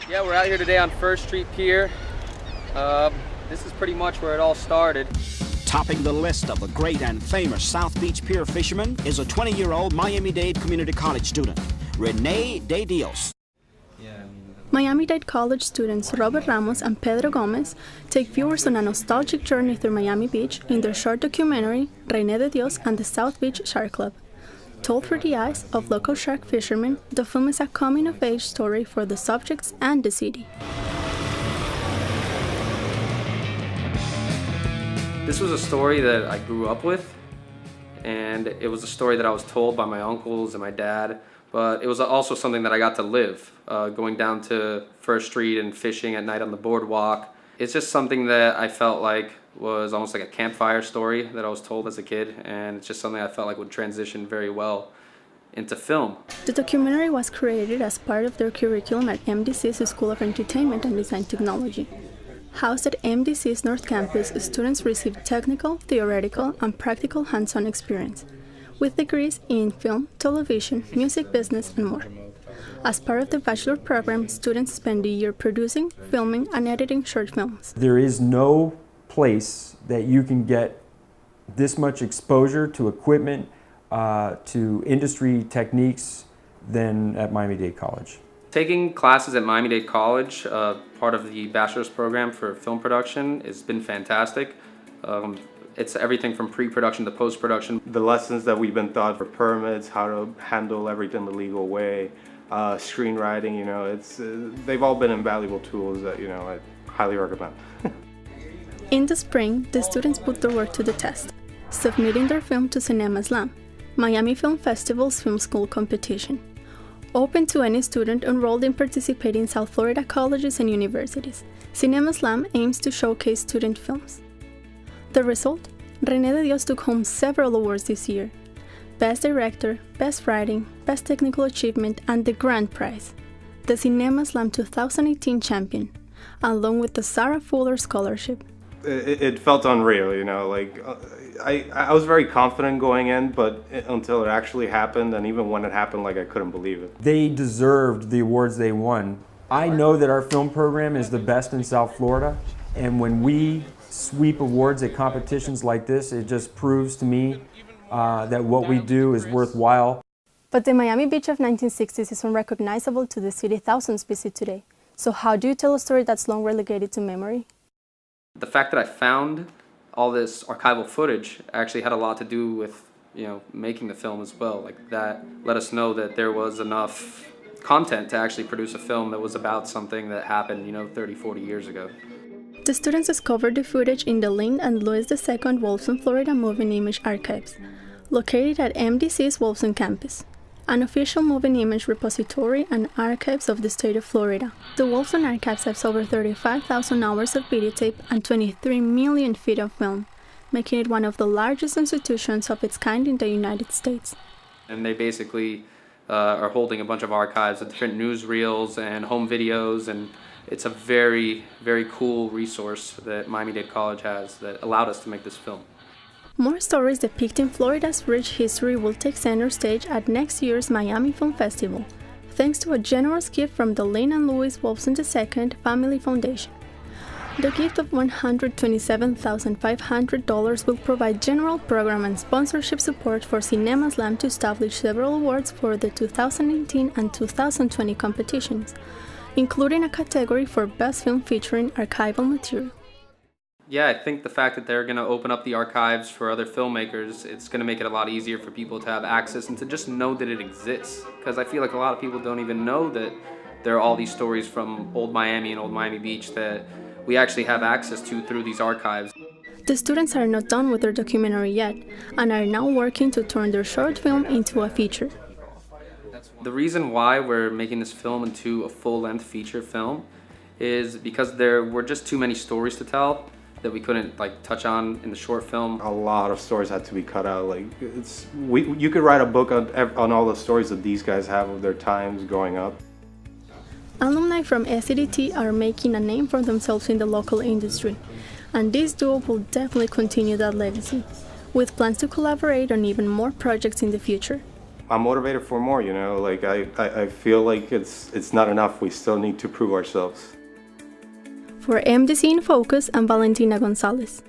Yeah, we're out here today on First Street Pier. This is pretty much where it all started. Topping the list of the great and famous South Beach pier fishermen is a 20-year-old Miami-Dade Community College student, Renee De Dios. Miami-Dade College students Robert Ramos and Pedro Gomez take viewers on a nostalgic journey through Miami Beach in their short documentary, Renee De Dios and the South Beach Shark Club. Told through the eyes of local shark fishermen, the film is a coming-of-age story for the subjects and the city. This was a story that I grew up with, and it was a story that I was told by my uncles and my dad, but it was also something that I got to live, going down to First Street and fishing at night on the boardwalk. It's just something that I felt like was almost like a campfire story that I was told as a kid, and it's just something I felt like would transition very well into film. The documentary was created as part of their curriculum at MDC's School of Entertainment and Design Technology. Housed at MDC's North Campus, students receive technical, theoretical, and practical hands-on experience, with degrees in film, television, music business, and more. As part of the bachelor program, students spend a year producing, filming, and editing short films. There is no place that you can get this much exposure to equipment, to industry techniques than at Miami-Dade College. Taking classes at Miami-Dade College, part of the bachelor's program for film production, has been fantastic. It's everything from pre-production to post-production. The lessons that we've been taught for permits, how to handle everything the legal way, screenwriting, they've all been invaluable tools that, I highly recommend. In the spring, the students put their work to the test, submitting their film to Cinemaslam, Miami Film Festival's film school competition. Open to any student enrolled in participating South Florida colleges and universities, Cinemaslam aims to showcase student films. The result? Renee De Dios took home several awards this year: Best Director, Best Writing, Best Technical Achievement, and the Grand Prize, the Cinemaslam 2018 champion, along with the Sarah Fuller Scholarship. It felt unreal, I was very confident going in, but until it actually happened, and even when it happened, I couldn't believe it. They deserved the awards they won. I know that our film program is the best in South Florida, and when we sweep awards at competitions like this, it just proves to me that what we do is worthwhile. But the Miami Beach of 1960s is unrecognizable to the city thousands visit today. So how do you tell a story that's long relegated to memory? The fact that I found all this archival footage actually had a lot to do with, making the film as well. That let us know that there was enough content to actually produce a film that was about something that happened, 30, 40 years ago. The students discovered the footage in the Lynn and Louis II Wolfson, Florida Moving Image Archives, located at MDC's Wolfson campus, an official moving image repository and archives of the state of Florida. The Wolfson Archives has over 35,000 hours of videotape and 23 million feet of film, making it one of the largest institutions of its kind in the United States. And they basically are holding a bunch of archives of different newsreels and home videos, and it's a very, very cool resource that Miami-Dade College has that allowed us to make this film. More stories depicting Florida's rich history will take center stage at next year's Miami Film Festival, thanks to a generous gift from the Lynn and Louis Wolfson II Family Foundation. The gift of $127,500 will provide general program and sponsorship support for Cinemaslam to establish several awards for the 2018 and 2020 competitions, including a category for Best Film featuring archival material. Yeah, I think the fact that they're going to open up the archives for other filmmakers, it's going to make it a lot easier for people to have access and to just know that it exists. Because I feel like a lot of people don't even know that there are all these stories from old Miami and old Miami Beach that we actually have access to through these archives. The students are not done with their documentary yet and are now working to turn their short film into a feature. The reason why we're making this film into a full-length feature film is because there were just too many stories to tell that we couldn't touch on in the short film. A lot of stories had to be cut out. You could write a book on all the stories that these guys have of their times growing up. Alumni from SCDT are making a name for themselves in the local industry, and this duo will definitely continue that legacy, with plans to collaborate on even more projects in the future. I'm motivated for more, you know, like I feel like it's not enough. We still need to prove ourselves. For MDC in Focus, I'm Valentina Gonzalez.